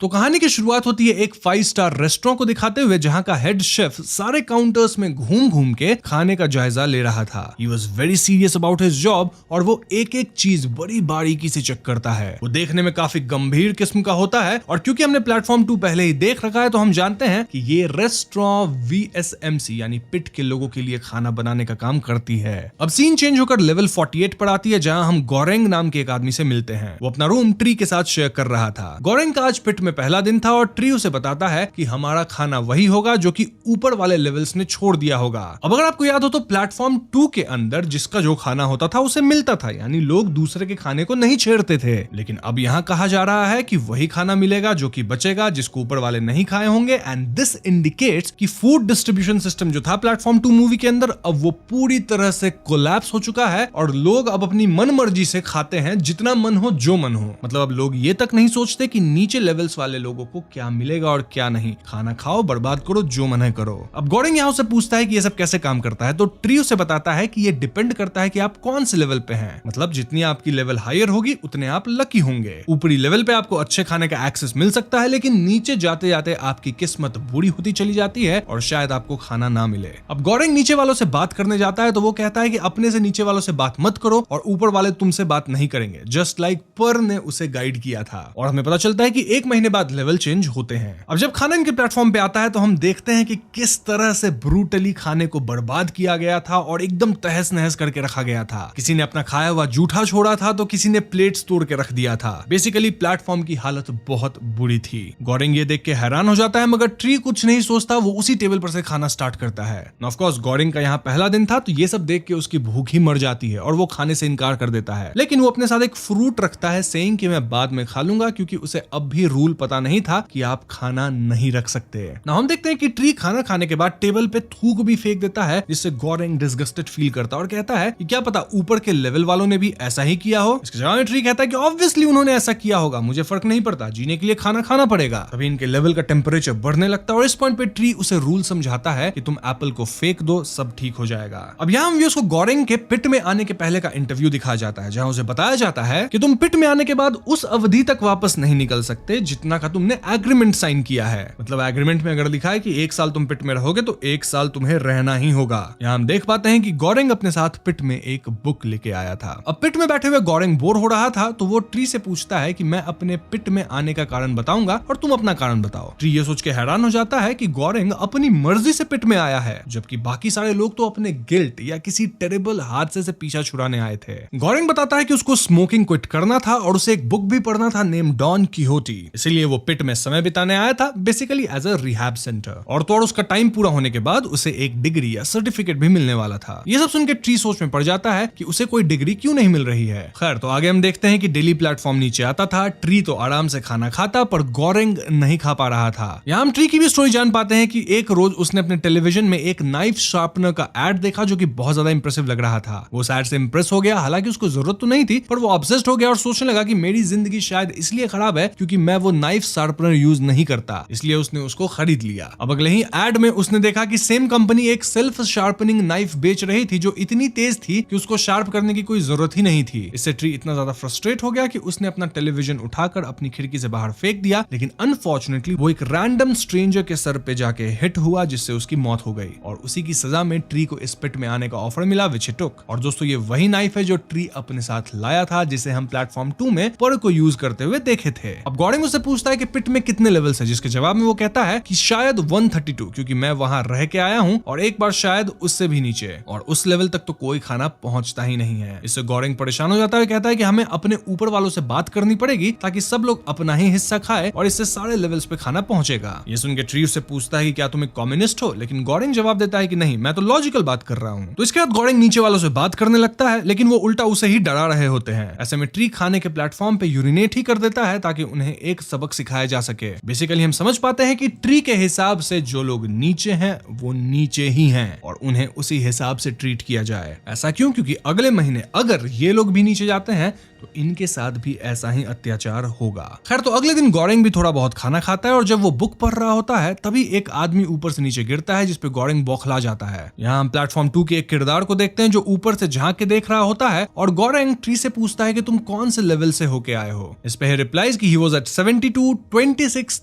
तो कहानी की शुरुआत होती है एक 5 स्टार रेस्टोरेंट को दिखाते हुए, जहां का हेड शेफ सारे काउंटर्स में घूम घूम के खाने का जायजा ले रहा था। He was very serious about his job और वो एक एक चीज बड़ी बारीकी से चेक करता है। वो देखने में काफी गंभीर किस्म का होता है और क्योंकि हमने प्लेटफॉर्म 2 पहले ही देख रखा है तो हम जानते हैं कि ये रेस्टोरेंट VSMC यानी पिट के लोगों के लिए खाना बनाने का काम करती है। अब सीन चेंज होकर लेवल 48 पर आती है, जहां हम गोरेंग नाम के एक आदमी से मिलते हैं। वो अपना रूम ट्री के साथ शेयर कर रहा था। गोरेंग का आज पिट में पहला दिन था और ट्री उसे बताता है कि हमारा खाना वही होगा जो कि ऊपर वाले लेवल्स ने छोड़ दिया होगा। अब अगर आपको याद हो तो प्लेटफॉर्म 2 के अंदर जिसका जो खाना होता था उसे मिलता था, यानी लोग दूसरे के खाने को नहीं छेड़ते थे। लेकिन अब यहाँ कहा जा रहा है कि वही खाना मिलेगा जो कि बचेगा, जिसको ऊपर वाले नहीं खाए होंगे। एंड दिस इंडिकेट्स कि फूड डिस्ट्रीब्यूशन सिस्टम जो था प्लेटफॉर्म 2 मूवी के अंदर, अब वो पूरी तरह से कोलैप्स हो चुका है और लोग अब अपनी मन मर्जी से खाते हैं, जितना मन हो जो मन हो। मतलब अब लोग ये तक नहीं सोचते कि नीचे लेवल्स वाले लोगों को क्या मिलेगा और क्या नहीं। खाना खाओ, बर्बाद करो, जो मन है करो। अब गोरेंग यहाँ से पूछता है कि ये सब कैसे काम करता है, तो ट्री उसे बताता है कि ये डिपेंड करता है कि आप कौन से लेवल पे हैं। मतलब जितनी आपकी लेवल हायर होगी उतने आप लकी होंगे। ऊपरी लेवल पे आपको अच्छे खाने का एक्सेस मिल सकता है, लेकिन नीचे जाते जाते आपकी किस्मत बुरी होती चली जाती है और शायद आपको खाना ना मिले। अब गोरेंग नीचे वालों से बात करने जाता है तो वो कहता है कि अपने से नीचे वालों से बात मत करो और ऊपर वाले तुमसे बात नहीं करेंगे, जस्ट लाइक पर ने उसे गाइड किया था। और हमें पता चलता है कि 1 महीने बाद लेवल चेंज होते हैं। अब जब खाना इनके प्लेटफॉर्म पे आता है तो हम देखते हैं कि किस तरह से ब्रूटली खाने को बर्बाद किया गया था और एकदम तहस नहस करके रखा गया था। किसी ने अपना खाया हुआ जूठा छोड़ा था तो किसी ने प्लेट्स तोड़ के रख दिया था। बेसिकली प्लेटफॉर्म की हालत बहुत बुरी थी। गोरेंग ये देख के हैरान हो जाता है, मगर ट्री कुछ नहीं सोचता, वो उसी टेबल पर से खाना स्टार्ट करता है। ऑफ कोर्स गोरेंग का यहाँ पहला दिन था तो ये सब देख के उसकी भूख ही मर जाती है और वो खाने से इनकार कर देता है। लेकिन वो अपने साथ एक फ्रूट रखता है, सेइंग कि मैं बाद में खा लूंगा, क्योंकि उसे अब भी रूल पता नहीं था कि आप खाना नहीं रख सकते। ना हम देखते हैं कि ट्री खाना खाने के बाद टेबल पे थूक भी फेंक देता है, जिससे गोरेंग डिसगस्टेड फील करता है और कहता है कि क्या पता ऊपर के लेवल वालों ने भी ऐसा ही किया हो। इसके जवाब में ट्री कहता है कि ऑब्वियसली उन्होंने ऐसा किया होगा, मुझे फर्क नहीं पड़ता, जीने के लिए खाना खाना पड़ेगा। तभी इनके लेवल का टेम्परेचर बढ़ने लगता है और इस पॉइंट पे ट्री उसे रूल समझाता है कि तुम एप्पल को फेंक दो, सब ठीक हो जाएगा। अब यहाँ हम उसको गोरेंग के पिट में आने के पहले का इंटरव्यू दिखाया जाता है, जहां उसे बताया जाता है कि तुम पिट में आने के बाद उस अवधि तक वापस नहीं निकल सकते जितना का तुमने एग्रीमेंट साइन किया है। मतलब एग्रीमेंट में अगर लिखा है कि 1 साल तुम पिट में रहोगे तो 1 साल तुम्हें रहना ही होगा। यहाँ हम देख पाते हैं कि गोरेंग अपने साथ पिट में एक बुक लेके आया था। अब पिट में बैठे हुए गोरेंग बोर हो रहा था तो वो ट्री से पूछता है कि मैं अपने पिट में आने का कारण बताऊंगा और तुम अपना कारण बताओ। ट्री ये सोच के हैरान हो जाता है कि गोरेंग अपनी मर्जी से पिट में आया है, जबकि बाकी सारे लोग तो अपने गिल्ट या किसी टेरिबल हादसे से पीछा छुड़ाने आए थे। गोरेंग बताता है कि उसको स्मोकिंग क्विट करना था और उसे एक बुक भी पढ़ना था नेम डॉन किहोटी, इसीलिए वो पिट में समय बिताने आया था, basically as a rehab centre. और तो और उसका टाइम पूरा होने के बाद उसे एक डिग्री या सर्टिफिकेट भी मिलने वाला था। ये सब सुन के ट्री सोच में पड़ जाता है कि उसे कोई डिग्री क्यों नहीं मिल रही है। खैर, तो आगे हम देखते हैं कि डेली प्लेटफॉर्म नीचे आता था। ट्री तो आराम से खाना खाता, पर गोरेंग नहीं खा पा रहा था। यहाँ हम ट्री की भी स्टोरी जान पाते हैं कि एक रोज उसने अपने टेलीविजन में एक नाइफ शार्पनर का एड देखा जो कि बहुत ज्यादा इंप्रेसिव लग रहा था। वो उस एड से इंप्रेस हो गया, हालांकि उसको जरूरत तो नहीं थी, पर वो ऑब्सेस्ड हो गया और सोचने लगा कि मेरी जिंदगी शायद इसलिए खराब है क्योंकि मैं वो नाइफ शार्पनर यूज नहीं करता, इसलिए उसने उसको खरीद लिया। अब अगले ही एड में उसने देखा कि सेम कंपनी एक सेल्फ शार्पनिंग नाइफ बेच रही थी जो इतनी तेज थी कि उसको शार्प करने की कोई जरूरत ही नहीं थी। इससे ट्री इतना ज्यादा फ्रस्ट्रेट हो गया कि उसने अपना टेलीविजन उठाकर अपनी खिड़की से बाहर फेंक दिया, लेकिन अनफॉर्चुनेटली वो एक रैंडम स्ट्रेंजर के सर पे जाके हिट हुआ, जिससे उसकी मौत हो गई। और उसी की सजा में ट्री को इस पिट में आने का ऑफर मिला, विच ही टुक। और दोस्तों, ये वही नाइफ है जो ट्री अपने साथ लाया था, जिसे हम प्लेटफॉर्म 2 में पर को यूज करते हुए देखे थे। अब गोरेंग उससे पूछता है कि पिट में कितने लेवल्स है, जिसके जवाब में वो कहता है कि शायद 132, क्योंकि मैं वहां रह के आया हूं, और एक बार शायद उससे भी नीचे, और उस लेवल तक तो कोई खाना पहुंचता ही नहीं है। इससे गोरेंग परेशान हो जाता है, कहता है कि हमें अपने ऊपर वालों से बात करनी पड़ेगी ताकि सब लोग अपना ही हिस्सा खाए और इससे सारे लेवल्स पे खाना पहुंचेगा। ये सुन के ट्री उससे पूछता है कि क्या तुम एक कम्युनिस्ट हो, लेकिन गोरेंग जवाब देता है कि नहीं, मैं तो लॉजिकल बात कर रहा हूँ। तो इसके बाद गोरेंग नीचे वालों से बात करने लगता है, लेकिन वो उल्टा उसे ही डरा रहे होते हैं। ऐसे में ट्री खाने के प्लेटफॉर्म पे यूरिनेट ही कर देता है ताकि उन्हें एक सबक सिखाया जा सके। बेसिकली हम समझ पाते हैं कि ट्री के हिसाब से जो लोग नीचे हैं वो नीचे ही हैं और उन्हें उसी हिसाब से ट्रीट किया जाए। ऐसा क्यों? क्योंकि अगले महीने अगर ये लोग भी नीचे जाते हैं तो इनके साथ भी ऐसा ही अत्याचार होगा। खैर, तो अगले दिन गोरेंग भी थोड़ा बहुत खाना खाता है और जब वो बुक पढ़ रहा होता है तभी एक आदमी ऊपर से नीचे गिरता है जिसपे गोरेंग बौखला जाता है। यहाँ हम प्लेटफॉर्म 2 के एक किरदार को देखते हैं जो ऊपर से झांक के देख रहा होता है और गोरेंग ट्री से पूछता है कि तुम कौन से लेवल से होके आए हो। इस पे रिप्लाइज कि ही वाज एट 72, 26,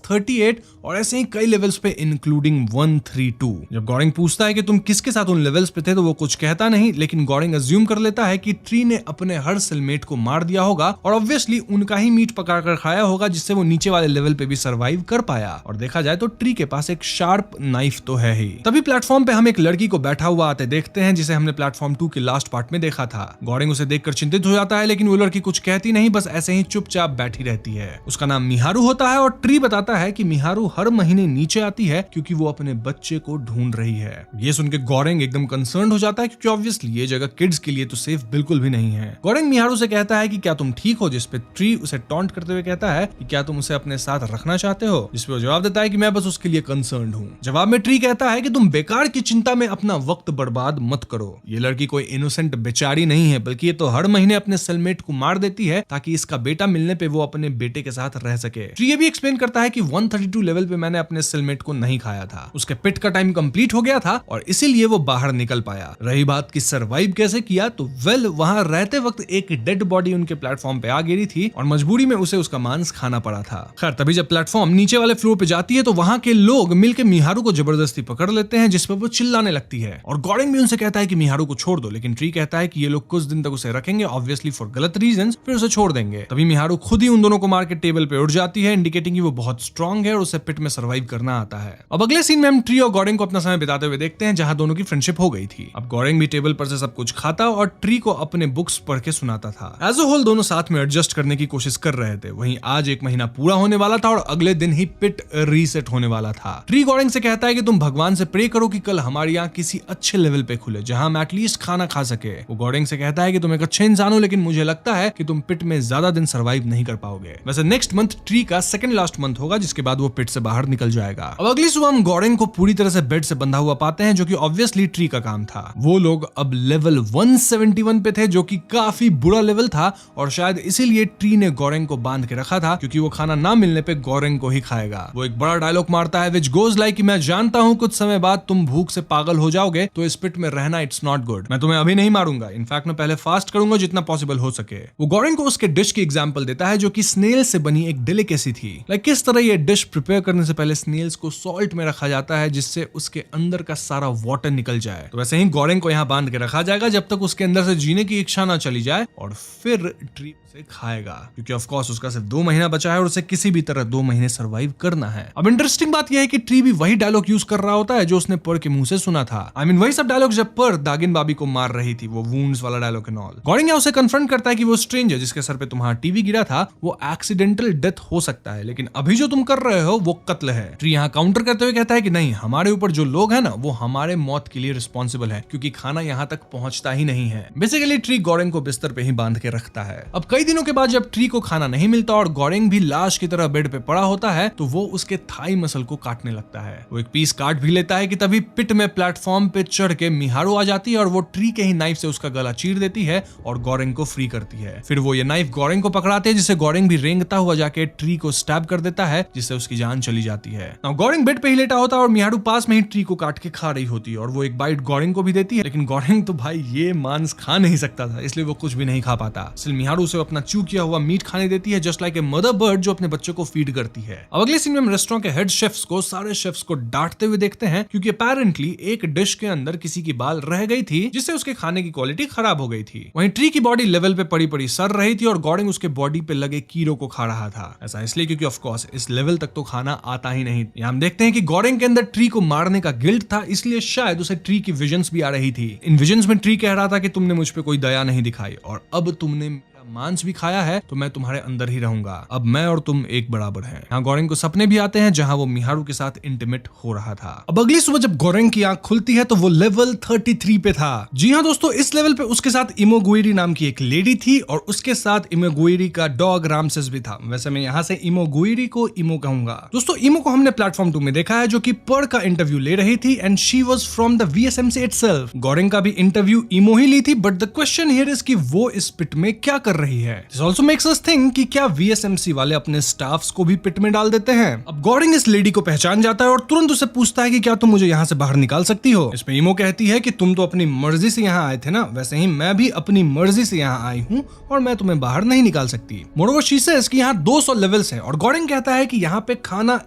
38 और ऐसे ही कई लेवल्स पे इंक्लूडिंग 132। जब गोरेंग पूछता है कि तुम किसके साथ उन लेवल्स पे थे तो वो कुछ कहता नहीं, लेकिन गोरेंग अज्यूम कर लेता है कि ट्री ने अपने हर सेलमेट को मार दिया होगा और ऑब्वियसली उनका ही मीट पका कर खाया होगा जिससे वो नीचे वाले लेवल पे भी सर्वाइव कर पाया। और देखा जाए तो ट्री के पास एक शार्प नाइफ तो है ही। तभी प्लेटफॉर्म पे हम एक लड़की को बैठा हुआ आते देखते हैं जिसे हमने प्लेटफॉर्म 2 के लास्ट पार्ट में देखा था। गोरेंग उसे देखकर चिंतित हो जाता है, लेकिन वो लड़की कुछ कहती नहीं, बस ऐसे ही चुपचाप बैठी रहती है। उसका नाम मिहारू होता है और ट्री बताता है कि मिहारू हर महीने नीचे आती है क्योंकि वो अपने बच्चे को ढूंढ रही है। ये सुन के गोरेंग एकदम कंसर्न हो जाता है क्योंकि ऑब्वियसली ये जगह किड्स के लिए तो सेफ बिल्कुल भी नहीं है। गोरेंग मिहारू से कहता है कि क्या तुम ठीक हो, जिसपे ट्री उसे टॉन्ट करते हुए कहता है कि क्या तुम उसे अपने साथ रखना चाहते हो, जिसपे वो जवाब देता है कि मैं बस उसके लिए कंसर्न्ड हूँ। जवाब में ट्री कहता है कि तुम बेकार की चिंता में अपना वक्त बर्बाद मत करो। ये लड़की कोई इनोसेंट बेचारी नहीं है, बल्कि ये तो हर महीने अपने सेलमेट को मार देती है ताकि इसका बेटा मिलने पे वो अपने बेटे के साथ रह सके। ट्री ये भी एक्सप्लेन करता है कि 132 लेवल पे मैंने अपने सेलमेट को नहीं खाया था, उसके पिट का टाइम कंप्लीट हो गया था और इसीलिए वो बाहर निकल पाया। रही बात कि सरवाइव कैसे किया, तो वेल वहां रहते वक्त एक डेड बॉडी उनके प्लेटफॉर्म पे आ गिरी थी और मजबूरी में उसे उसका मांस खाना पड़ा था। खैर, तभी जब प्लेटफॉर्म नीचे वाले फ्लोर पे जाती है तो वहां के लोग मिलकर मिहारू को जबरदस्ती पकड़ लेते हैं, जिस पर वो चिल्लाने लगती है और गोरेंग भी उनसे कहता है कि मिहारू को छोड़ दो, लेकिन ट्री कहता है कि ये लोग कुछ दिन तक उसे रखेंगे, ऑब्वियसली फॉर गलत रीजंस, फिर उसे छोड़ देंगे। तभी मिहारू खुद ही उन दोनों को मार के टेबल पे उठ जाती है, इंडिकेटिंग कि वो बहुत स्ट्रांग है और उसे पिट में सर्वाइव करना आता है। अब अगले सीन में हम ट्री और गोरेंग को अपना समय बिताते हुए देखते हैं जहां दोनों की फ्रेंडशिप हो गई थी। अब गोरेंग भी टेबल पर से सब कुछ खाता और ट्री को अपने बुक्स पढ़ के सुनाता था। एज अ होल दोनों साथ में एडजस्ट करने की कोशिश कर रहे थे। वहीं आज एक महीना पूरा होने वाला था और अगले दिन ही पिट रीसेट होने वाला था। ट्री गोरेंग से कहता है कि तुम भगवान से प्रे करो कि कल हमारे यहाँ किसी अच्छे लेवल पे खुले जहां हम एटलीस्ट खाना खा सके। वो गोरेंग से कहता है कि तुम एक अच्छे इंसान हो, लेकिन मुझे लगता है कि तुम पिट में ज्यादा दिन सर्वाइव नहीं कर पाओगे। वैसे नेक्स्ट मंथ ट्री का सेकंड लास्ट मंथ होगा जिसके बाद वो पिट से बाहर निकल जाएगा। अब अगली सुबह हम गोरेंग को पूरी तरह से बेड से बंधा हुआ पाते हैं, जो कि ऑब्वियसली ट्री का काम था। वो लोग अब लेवल 171 पे थे, जो कि काफी बुरा लेवल था और शायद इसीलिए ट्री ने गोरेंग को बांध के रखा था क्योंकि वो खाना ना मिलने पे गोरेंग को ही खाएगा। वो एक बड़ा डायलॉग मारता है विच गोज लाइक कि मैं जानता हूं कुछ समय बाद तुम भूख से पागल हो जाओगे, तो इस पिट में रहना इट्स नॉट गुड। मैं तुम्हें अभी नहीं मारूंगा, इनफैक्ट मैं पहले फास्ट करूंगा जितना पॉसिबल हो सके। वो गोरेंग को उसके डिश की एग्जांपल देता है जो कि स्नेल से बनी एक डेलिकेसी थी। लाइक किस तरह ये डिश प्रिपेयर करने से पहले स्नेल्स को सॉल्ट में रखा जाता है जिससे उसके अंदर का सारा वाटर निकल जाए, तो वैसे ही गोरेंग को यहाँ बांध के रखा जाएगा जब तक उसके अंदर से जीने की इच्छा ना चली जाए और फिर ट्री से खाएगा, क्योंकि ऑफ कोर्स उसका सिर्फ 2 महीना बचा है और उसे किसी भी तरह 2 महीने सर्वाइव करना है। अब इंटरेस्टिंग बात यह है कि ट्री भी वही डायलॉग यूज कर रहा होता है जो उसने पर के मुंह से सुना था। आई मीन वही सब डायलॉग जब पर दागिन बाबी को मार रही थी, वो वुंड्स वाला डायलॉग एंड ऑल। गोरेंग उसे कन्फ्रंट करता है कि वो स्ट्रेंजर जिसके सर पे तुम्हारा टीवी गिरा था वो एक्सीडेंटल डेथ हो सकता है, लेकिन अभी जो तुम कर रहे हो वो कत्ल है। ट्री यहाँ काउंटर करते हुए कहता है कि नहीं, हमारे ऊपर जो लोग हैं ना वो हमारे मौत के लिए रिस्पॉन्सिबल है क्योंकि खाना यहाँ तक पहुंचता ही नहीं है। बेसिकली ट्री गोरेंग को बिस्तर पे ही बांध के रखता है। अब कई दिनों के बाद जब ट्री को खाना नहीं मिलता और गोरेंग भी लाश की तरह बेड पे पड़ा होता है तो वो उसके थाई मसल को काटने लगता है। वो एक पीस काट भी लेता है कि तभी पिट में प्लेटफॉर्म पे चढ़ के मिहारू आ जाती है और वो ट्री के ही नाइफ से उसका गला चीर देती है और गोरेंग को फ्री करती है। फिर वो ये नाइफ गोरेंग को पकड़ाते हैं जिससे गोरेंग भी रेंगता हुआ जाके ट्री को स्टैब कर देता है जिससे उसकी जान चली जाती है। गोरेंग बेड पे ही लेटा होता है और मिहारू पास में ही ट्री को काट के खा रही होती है और वो एक बाइट गोरेंग को भी देती है, लेकिन गोरेंग तो भाई ये मांस खा नहीं सकता था इसलिए वो कुछ भी नहीं खा पाता। इसलिए मिहारू उसे अपना च्यू किया हुआ मीट खाने देती है just like a mother bird जो अपने बच्चों को फीड करती है। अब अगले सीन में हम रेस्टोरेंट के हेड शेफ्स को सारे शेफ्स को डांटते हुए देखते हैं क्योंकि अपेरेंटली एक डिश के अंदर किसी की बाल रह गई थी जिससे उसके खाने की क्वालिटी खराब हो गई थी। वहीं ट्री की बॉडी लेवल पे पड़ी पड़ी सर रही थी और गोरेंग उसके बॉडी पे लगे कीड़ों को खा रहा था। ऐसा इसलिए क्योंकि ऑफ कोर्स इस लेवल तक तो खाना आता ही नहीं। यहाँ हम देखते हैं कि गोरेंग के अंदर ट्री को मारने का गिल्ट था, इसलिए शायद उसे ट्री की विजन्स भी आ रही थी। इन विजन्स में ट्री कह रहा था कि तुमने मुझ पे कोई दया नहीं दिखाई और अब तुमने मांस भी खाया है तो मैं तुम्हारे अंदर ही रहूंगा। अब मैं और तुम एक बराबर हैं। यहाँ गोरेंग को सपने भी आते हैं जहां वो मिहारू के साथ इंटीमेट हो रहा था। अब अगली सुबह जब गोरेंग की आंख खुलती है तो वो लेवल 33 पे था। जी हाँ दोस्तों, इस लेवल पे उसके साथ इमोगुइरी नाम की एक लेडी थी और उसके साथ इमोगुइरी का डॉग रामसेस भी था। वैसे मैं यहाँ से इमोगुइरी को इमो कहूंगा। दोस्तों इमो को हमने प्लेटफॉर्म 2 में देखा है जो कि पर का इंटरव्यू ले रही थी and she was from the VSMC itself. गोरेंग का भी इंटरव्यू इमो ही ली थी, but the question here is कि वो इस पिट में क्या कर कर रही है। This also makes us think कि क्या VSMC वाले अपने स्टाफ्स को भी पिट में डाल देते हैं। अब गॉरिंग इस लेडी को पहचान जाता है और तुरंत उसे पूछता है कि क्या तुम मुझे यहाँ से बाहर निकाल सकती हो। इसमें ईमो कहती है कि तुम तो अपनी मर्जी से यहाँ आए थे ना, वैसे ही मैं भी अपनी मर्जी से यहाँ आई हूँ और मैं तुम्हें बाहर नहीं निकाल सकती। मोरोवर शी सेज कि यहाँ 200 लेवल्स हैं और गॉरिंग कहता है कि यहाँ पे खाना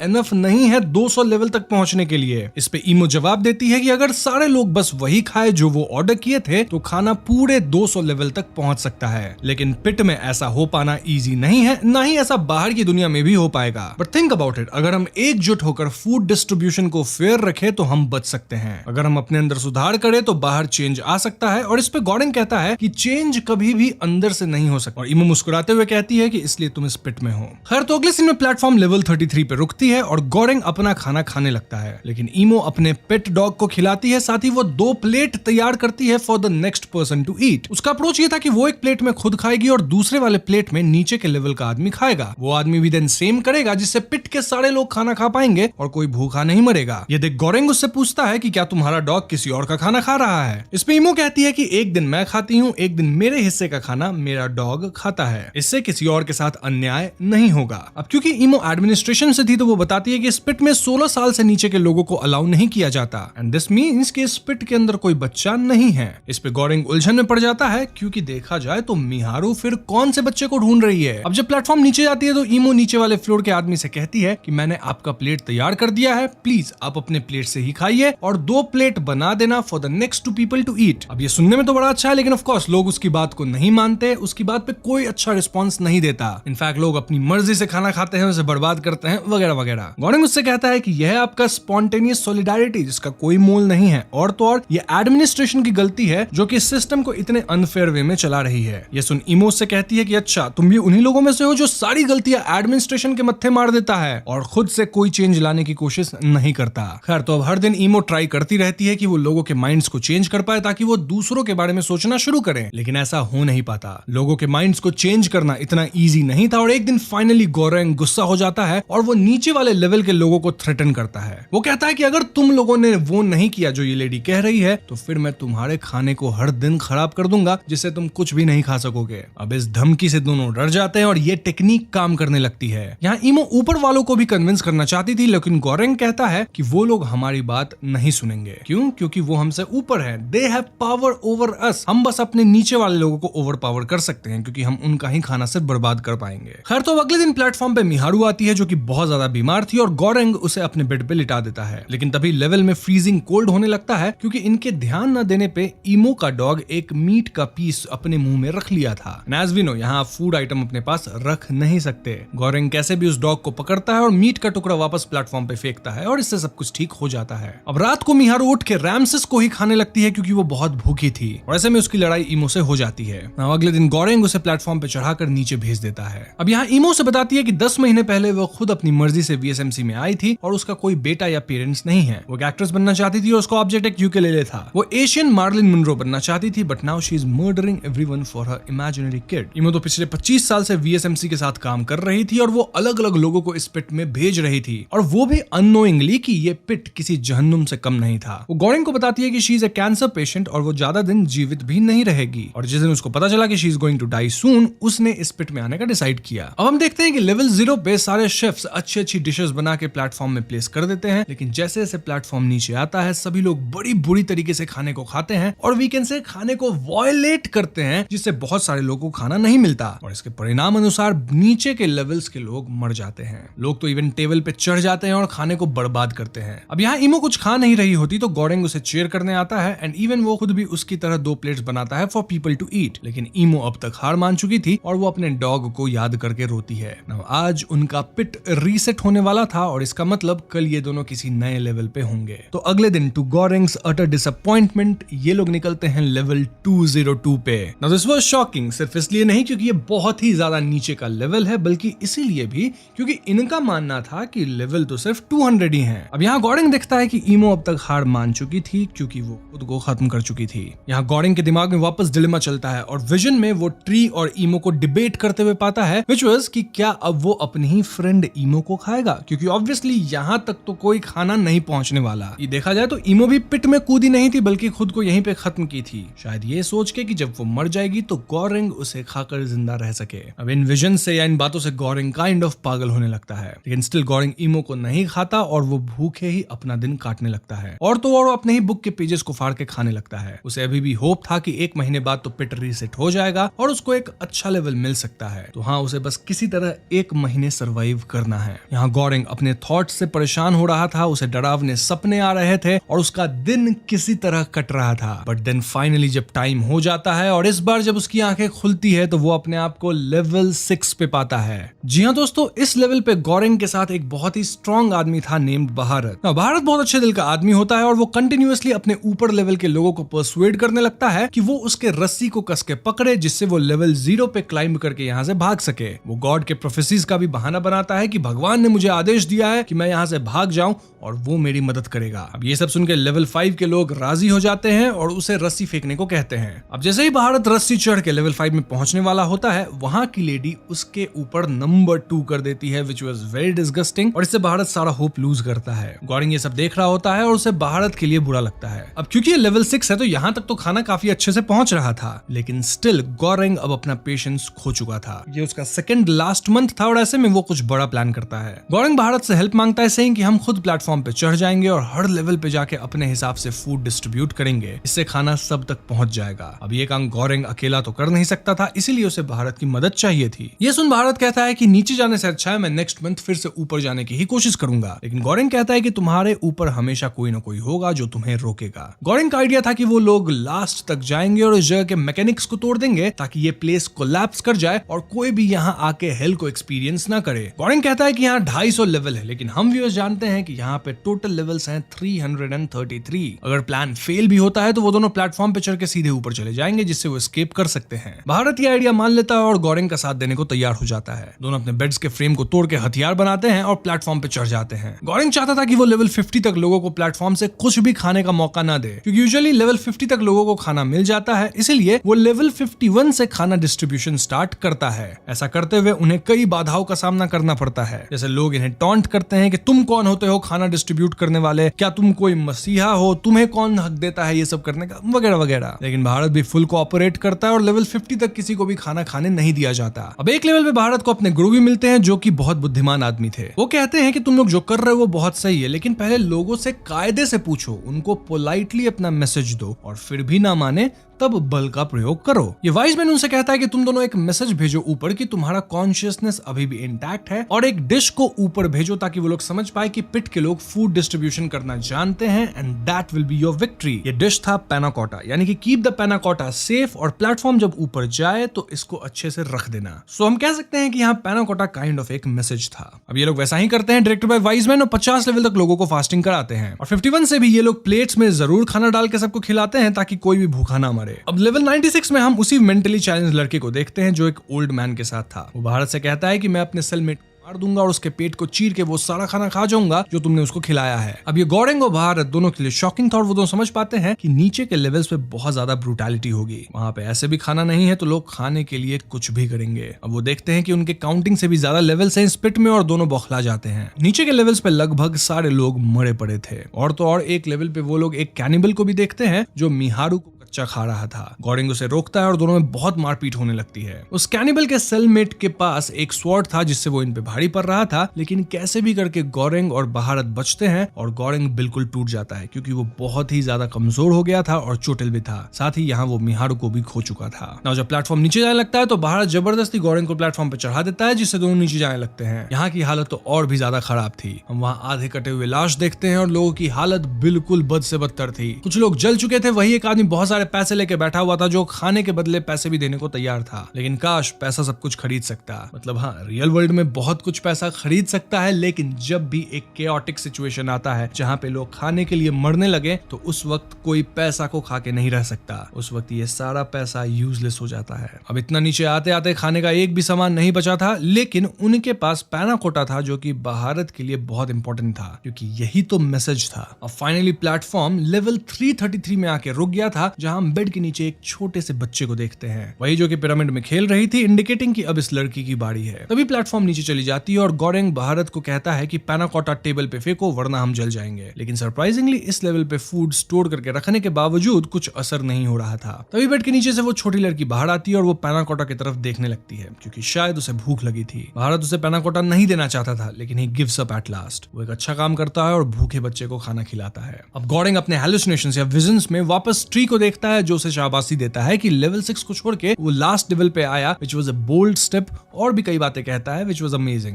एनफ नहीं है 200 लेवल तक पहुंचने के लिए। इस पे ईमो जवाब देती है कि अगर सारे लोग बस वही खाए जो वो ऑर्डर किए थे तो खाना पूरे 200 लेवल तक पहुंच सकता है, लेकिन पिट में ऐसा हो पाना इजी नहीं है, ना ही ऐसा बाहर की दुनिया में भी हो पाएगा। बट थिंक अबाउट इट, अगर हम एकजुट होकर फूड डिस्ट्रीब्यूशन को फेयर रखें तो हम बच सकते हैं। अगर हम अपने अंदर सुधार करें तो बाहर चेंज आ सकता है। और इस पे गॉरिंग कहता है कि चेंज कभी भी अंदर से नहीं हो सकता। और ईमो मुस्कुराते हुए कहती है कि इसलिए तुम इस पिट में हो। खैर, तो अगले सीन में प्लेटफॉर्म लेवल 33 पे रुकती है और गॉरिंग अपना खाना खाने लगता है, लेकिन ईमो अपने पेट डॉग को खिलाती है, साथ ही वो 2 प्लेट तैयार करती है for the next person to eat. उसका अप्रोच ये था कि वो एक प्लेट में खुद खाएगी और दूसरे वाले प्लेट में नीचे के लेवल का आदमी खाएगा। वो आदमी भी देन सेम करेगा, जिससे पिट के सारे लोग खाना खा पाएंगे और कोई भूखा नहीं मरेगा। ये देख गॉरिंग उससे पूछता है कि क्या तुम्हारा डॉग किसी और का खाना खा रहा है। इस पे ईमो कहती है कि एक दिन मैं खाती हूँ, एक दिन मेरे हिस्से का खाना मेरा डॉग खाता है, इससे किसी और के साथ अन्याय नहीं होगा। अब क्योंकि ईमो एडमिनिस्ट्रेशन से थी तो वो बताती है कि इस पिट में 16 साल से नीचे के लोगों को अलाउ नहीं किया जाता, एंड दिस मींस कि इस पिट के अंदर कोई बच्चा नहीं है। इस पे गॉरिंग उलझन में पड़ जाता है, क्योंकि देखा जाए तो मिहारू फिर कौन से बच्चे को ढूंढ रही है। अब जब प्लेटफॉर्म नीचे जाती है तो ईमो नीचे वाले फ्लोर के आदमी से कहती है कि मैंने आपका प्लेट तैयार कर दिया है, प्लीज आप अपने प्लेट से ही खाइए और 2 प्लेट बना देना for the next 2 people to eat. अब ये सुनने में तो बड़ा अच्छा है, लेकिन ऑफ कोर्स लोग उसकी बात को नहीं मानते, उसकी बात पे कोई अच्छा रिस्पॉन्स नहीं देता। इनफैक्ट लोग अपनी मर्जी से खाना खाते हैं, उसे बर्बाद करते हैं वगैरह वगैरह। गॉरिंग उससे कहता है कि यह आपका स्पॉन्टेनियस सॉलिडारिटी जिसका कोई मोल नहीं है, और तो और ये एडमिनिस्ट्रेशन की गलती है जो कि सिस्टम को इतने अनफेयर वे में चला रही है। ये सुन ईमो से कहती है कि अच्छा तुम भी उन्हीं लोगों में से हो जो सारी गलतियां एडमिनिस्ट्रेशन के मत्थे मार देता है और खुद से कोई चेंज लाने की कोशिश नहीं करता। खैर, तो अब हर दिन ईमो ट्राई करती रहती है कि वो लोगों के माइंड्स को चेंज कर पाए ताकि वो दूसरों के बारे में सोचना शुरू करें, लेकिन ऐसा हो नहीं पाता। लोगों के माइंड्स को चेंज करना इतना इजी नहीं था और एक दिन फाइनली गॉरिंग गुस्सा हो जाता है और वो नीचे वाले लेवल के लोगों को थ्रेटन करता है। वो कहता है कि अगर तुम लोगों ने वो नहीं किया जो ये लेडी कह रही है तो फिर मैं तुम्हारे खाने को हर दिन खराब कर दूंगा, जिससे तुम कुछ भी नहीं खा सकोगे। अब इस धमकी से दोनों डर जाते हैं और ये टेक्निक काम करने लगती है। यहाँ ईमो ऊपर वालों को भी कन्विंस करना चाहती थी, लेकिन गॉरिंग कहता है कि वो लोग हमारी बात नहीं सुनेंगे। क्यों? क्योंकि वो हमसे ऊपर है। They have power over us. हम बस अपने नीचे वाले लोगों को ओवर पावर कर सकते हैं, क्योंकि हम उनका ही खाना सिर्फ बर्बाद कर पाएंगे। खैर, तो अगले दिन प्लेटफॉर्म पे मिहारू आती है जो कि बहुत ज्यादा बीमार थी और गॉरिंग उसे अपने बेड पे लिटा देता है, लेकिन तभी लेवल में फ्रीजिंग कोल्ड होने लगता है क्योंकि इनके ध्यान न देने पे ईमो का डॉग एक मीट का पीस अपने मुंह में रख लिया था। एज वी नो, यहाँ फूड आइटम अपने पास रख नहीं सकते। गॉरिंग कैसे भी उस डॉग को पकड़ता है और मीट का टुकड़ा वापस प्लेटफॉर्म पे फेंकता है और इससे सब कुछ ठीक हो जाता है। अब रात को मिहारू उठ के रैमसिस को ही खाने लगती है क्योंकि वो बहुत भूखी थी और ऐसे में उसकी लड़ाई ईमो से हो जाती है। अगले दिन गॉरिंग उसे प्लेटफॉर्म पे चढ़ाकर नीचे भेज देता है। अब यहाँ ईमो से बताती है कि 10 महीने पहले वो खुद अपनी मर्जी से VSMC में आई थी और उसका कोई बेटा या पेरेंट्स नहीं है। वो एक्ट्रेस बनना चाहती थी और उसका ऑब्जेक्ट एक यूकेलेले था। वो एशियन मार्लिन मनरो बनना चाहती थी, but now she is murdering everyone for her imaginary kid. ईमो तो पिछले 25 साल से VSMC के साथ काम कर रही थी और वो अलग अलग लोगों को इस पिट में भेज रही थी, और वो भी अननोइंगली कि ये पिट किसी जहन्नुम से कम नहीं था। वो गॉरिंग को बताती है कि she is a cancer patient और वो ज्यादा दिन जीवित भी नहीं रहेगी, और जिस दिन उसको पता चला कि she is going to die soon, उसने इस पिट में आने का डिसाइड किया। अब हम देखते हैं कि लेवल 0 पे सारे शेफ्स अच्छी अच्छी डिशेस बना के प्लेटफॉर्म में प्लेस कर देते हैं, लेकिन जैसे जैसे प्लेटफॉर्म नीचे आता है सभी लोग बड़ी बुरी तरीके से खाने को खाते हैं और वीकेंड से खाने को वॉयलेट करते हैं, जिससे बहुत सारे लोगों को खाना नहीं मिलता और इसके परिणाम अनुसार नीचे के लेवल्स के लोग मर जाते हैं। लोग तो इवन टेबल पे चढ़ जाते हैं और खाने को बर्बाद करते हैं। अब यहाँ ईमो कुछ खा नहीं रही होती तो गॉरिंग उसे चेयर करने आता है एंड इवन वो खुद भी उसकी तरह 2 प्लेट्स बनाता है फॉर पीपल टू ईट, लेकिन ईमो अब तक हार मान चुकी थी और वो अपने डॉग को याद करके रोती है। Now, आज उनका पिट रीसेट होने वाला था और इसका मतलब कल ये दोनों किसी नए लेवल पे होंगे। तो अगले दिन टू गॉरिंग्स अटर डिसअपॉइंटमेंट ये लोग निकलते हैं लेवल 202 पे। Now, this was shocking, सिर्फ इसलिए नहीं क्योंकि ये बहुत ही ज्यादा नीचे का लेवल है, बल्कि इसीलिए भी क्योंकि इनका मानना था कि लेवल तो सिर्फ 200 ही है। अब यहाँ गॉरिंग देखता है कि ईमो अब तक हार मान चुकी थी क्योंकि वो खुद को खत्म कर चुकी थी। यहाँ गॉरिंग के दिमाग में वापस डिलेमा चलता है और विजन में वो ट्री और ईमो को डिबेट करते हुए पाता है, which was कि क्या अब वो अपनी ही फ्रेंड ईमो को खाएगा, क्योंकि ऑब्वियसली यहाँ तक तो कोई खाना नहीं पहुंचने वाला। ये देखा जाए तो ईमो भी पिट में कूदी नहीं थी बल्कि खुद को यहीं पे खत्म की थी, शायद ये सोच के कि जब वो मर जाएगी तो गॉरिंग उसे खाकर जिंदा रह सके। अब इन विजन से या इन बातों से गॉरिंग काइंड ऑफ पागल होने लगता है, लेकिन स्टिल गॉरिंग ईमो को नहीं खाता और वो भूखे ही अपना दिन काटने लगता है और तो और अपने ही बुक के पेजेस को फाड़ के खाने लगता है। उसे अभी भी होप था कि 1 महीने बाद तो पिट रीसेट हो जाएगा और उसको एक अच्छा लेवल मिल सकता है। तो हाँ, उसे बस किसी तरह 1 महीने सरवाइव करना है। यहाँ गॉरिंग अपने थॉट्स से परेशान हो रहा था, उसे डरावने सपने आ रहे थे और उसका दिन किसी तरह कट रहा था। बट देन फाइनली जब टाइम हो जाता है और इस बार जब उसकी आंखें खुलती है तो वो अपने आप को लेवल 6 पे पाता है। जी हाँ दोस्तों, इस लेवल पे गॉरिंग के साथ एक बहुत ही स्ट्रॉन्ग आदमी था नेम्ड भारत। भारत बहुत अच्छे दिल का आदमी होता है और वो कंटिन्यूअसली अपने ऊपर लेवल के लोगों को परसुएड करने लगता है कि वो उसके रस्सी को कस के पकड़े, जिससे वो लेवल 0 पे क्लाइंब करके यहाँ से भाग सके। वो गॉड के प्रोफेसीज का भी बहाना बनाता है कि भगवान ने मुझे आदेश दिया है कि मैं यहाँ से भाग जाऊं और वो मेरी मदद करेगा। अब ये सब सुनकर लेवल 5 के लोग राजी हो जाते हैं और उसे रस्सी फेंकने को कहते हैं। अब जैसे ही भारत रस्सी चढ़ के लेवल 5 में पहुंचने वाला होता है, वहां की लेडी उसके ऊपर नंबर 2 कर देती है, विच वाज वेरी डिस्गस्टिंग, और इससे भारत सारा होप लूज करता है। गॉरिंग ये सब देख रहा होता है और उसे भारत के लिए बुरा लगता है। अब क्योंकि ये लेवल 6 है तो यहाँ तक तो खाना काफी अच्छे से पहुंच रहा था, लेकिन स्टिल गॉरिंग अब अपना पेशेंस खो चुका था। ये उसका सेकंड लास्ट मंथ था और ऐसे में वो कुछ बड़ा प्लान करता है। गॉरिंग भारत से हेल्प मांगता है, सेइंग कि हम खुद प्लेटफॉर्म पे चढ़ जाएंगे और हर लेवल पे जाके अपने हिसाब से फूड डिस्ट्रीब्यूट करेंगे, इससे खाना सब तक पहुंच जाएगा। अब ये काम गॉरिंग अकेला तो कर नहीं सकता था, इसीलिए उसे भारत की मदद चाहिए थी। ये सुन भारत कहता है कि नीचे जाने से अच्छा है मैं नेक्स्ट मंथ फिर से ऊपर जाने की ही कोशिश करूंगा, लेकिन गॉरिंग कहता है कि तुम्हारे ऊपर हमेशा कोई ना कोई होगा जो तुम्हें रोकेगा। गॉरिंग का आइडिया था कि वो लोग लास्ट तक जाएंगे और इस जगह के मैकेनिक्स को तोड़ देंगे ताकि ये प्लेस कोलैप्स कर जाए और कोई भी यहाँ आके हेल को एक्सपीरियंस ना करे। गॉरिंग कहता है कि यहाँ 250 लेवल है, लेकिन हम व्यूअर्स जानते हैं कि यहाँ पे टोटल लेवल्स हैं 333। अगर प्लान फेल भी होता है तो वो दोनों प्लेटफॉर्म पे चढ़ के सीधे ऊपर चले जाएंगे, जिससे वो एस्केप कर सकते हैं। भारत ये आइडिया मान लेता है और गॉरिंग का साथ देने को तैयार हो जाता है। दोनों अपने बेड्स के फ्रेम को तोड़ के हथियार बनाते हैं और प्लेटफॉर्म पे चढ़ जाते हैं। गॉरिंग चाहता था कि वो लेवल 50 तक लोगों को प्लेटफॉर्म से कुछ भी खाने का मौका ना दे, क्योंकि यूजुअली लेवल 50 तक लोगों को खाना मिल जाता है, इसीलिए वो लेवल 51 से खाना डिस्ट्रीब्यूशन स्टार्ट करता है। ऐसा करते हुए उन्हें कई बाधाओं का सामना करना पड़ता है, जैसे लोग इन्हें टॉन्ट करते हैं कि तुम कौन होते हो खाना डिस्ट्रीब्यूट करने वाले, क्या तुम कोई मसीहा हो, तुम्हें कौन हक देता है ये सब करने का, वगैरह वगैरह। लेकिन भारत भी फुल कोऑपरेट करता है और लेवल 50 तक किसी को भी खाना खाने नहीं दिया जाता। अब एक लेवल पे भारत को अपने गुरु भी मिलते हैं जो कि बहुत बुद्धिमान आदमी थे। वो कहते हैं कि तुम लोग जो कर रहे हो वो बहुत सही है, लेकिन पहले लोगों से कायदे से पूछो, उनको पोलाइटली अपना मैसेज दो और फिर भी ना माने तब बल का प्रयोग करो। ये वाइज मैन उनसे कहता है कि तुम दोनों एक मैसेज भेजो ऊपर कि तुम्हारा कॉन्शियसनेस अभी भी इंटैक्ट है, और एक डिश को ऊपर भेजो ताकि वो लोग समझ पाए कि पिट के लोग फूड डिस्ट्रीब्यूशन करना जानते हैं, and that will be your victory. ये डिश था पैनाकोटा, यानी कि कीप द पैनाकोटा सेफ, और प्लेटफॉर्म जब ऊपर जाए तो इसको अच्छे से रख देना। सो हम कह सकते हैं कि यहाँ पैनाकोटा काइंड ऑफ एक मैसेज था। अब ये लोग वैसा ही करते हैं, डायरेक्टेड बाय वाइज मैन, और 50 लेवल तक लोगों को फास्टिंग कराते हैं, और 51 से भी ये लोग प्लेट्स में जरूर खाना डाल के सबको खिलाते हैं ताकि कोई भी भूखा ना मरे। अब लेवल 96 में हम उसी मेंटली चैलेंज लड़के को देखते हैं जो एक ओल्ड मैन के साथ था। वो भारत से कहता है कि मैं अपने सेलमेट मार दूंगा और उसके पेट को चीर के वो सारा खाना खा जाऊंगा जो तुमने उसको खिलाया है। अब ये गॉरिंग और भारत दोनों के लिए शॉकिंग था और वो दोनों समझ पाते हैं कि नीचे के लेवल्स पे बहुत ज्यादा ब्रूटैलिटी होगी, वहां पे ऐसे भी खाना नहीं है तो लोग खाने के लिए कुछ भी करेंगे। अब वो देखते हैं कि उनके काउंटिंग से भी ज्यादा लेवल्स हैं इस पिट में और दोनों बौखला जाते हैं। नीचे के लेवल्स पे लगभग सारे लोग मरे पड़े थे, और तो और एक लेवल पे वो लोग एक कैनिबल को भी देखते हैं जो मिहारू को कच्चा खा रहा था। गॉरिंग उसे रोकता है और दोनों में बहुत मारपीट होने लगती है। उस कैनिबल के सेलमेट के पास एक स्वॉर्ड था जिससे वो इन पे भारी पड़ रहा था, लेकिन कैसे भी करके गॉरिंग और भारत बचते हैं और गॉरिंग बिल्कुल टूट जाता है क्योंकि वो बहुत ही ज्यादा कमजोर हो गया था और चोटिल भी था। साथ ही यहाँ वो मिहारू को भी खो चुका था। ना जब प्लेटफॉर्म नीचे जाने लगता है तो भारत जबरदस्ती गॉरिंग को प्लेटफॉर्म पे चढ़ा देता है, जिससे दोनों नीचे जाने लगते हैं। यहाँ की हालत तो और भी ज्यादा खराब थी। हम वहाँ आधे कटे हुए लाश देखते हैं और लोगों की हालत बिल्कुल बद से बदतर थी। कुछ लोग जल चुके थे, वही एक आदमी बहुत सारे पैसे लेके बैठा हुआ था जो खाने के बदले पैसे भी देने को तैयार था। लेकिन काश पैसा सब कुछ खरीद सकता, मतलब हाँ, रियल वर्ल्ड में बहुत कुछ पैसा खरीद सकता है, लेकिन जब भी एक केओटिक सिचुएशन आता है जहाँ पे लोग खाने के लिए मरने लगे तो उस वक्त कोई पैसा को खा के नहीं रह सकता। उस वक्त ये सारा पैसा यूजलेस हो जाता है। अब इतना नीचे आते आते खाने का एक भी सामान नहीं बचा था, लेकिन उनके पास पैनाकोटा था जो कि भारत के लिए बहुत इंपॉर्टेंट था क्योंकि यही तो मैसेज था। अब फाइनली प्लेटफॉर्म लेवल 333 में आके रुक गया था जहां हम बेड के नीचे एक छोटे से बच्चे को देखते हैं, वही जो कि पिरामिड में खेल रही थी, इंडिकेटिंग कि अब इस लड़की की बारी है। तभी प्लेटफॉर्म नीचे चली जाती है और गोरेंग भारत को कहता है कि पैना कोटा टेबल पे फेंको वरना हम जल जाएंगे। लेकिन सरप्राइजिंगली इस लेवल पे फूड स्टोर करके रखने के बावजूद कुछ असर नहीं हो रहा था। तभी बेड के नीचे से वो छोटी लड़की बाहर आती है और वो पैना कोटा की तरफ देखने लगती है, क्योंकि शायद उसे भूख लगी थी। भारत उसे पैना कोटा नहीं देना चाहता था, लेकिन he gives up at last. वो एक अच्छा काम करता है और भूखे बच्चे को खाना खिलाता है। अब गोरेंग अपने हेलुसिनेशंस या विजन्स में वापस ट्री को देखता है, जो उसे शाबाशी देता है कि लेवल 6 को छोड़ के वो लास्ट लेवल पे आया, which was a bold step, और भी कई बातें कहता है विच वाज अमेजिंग।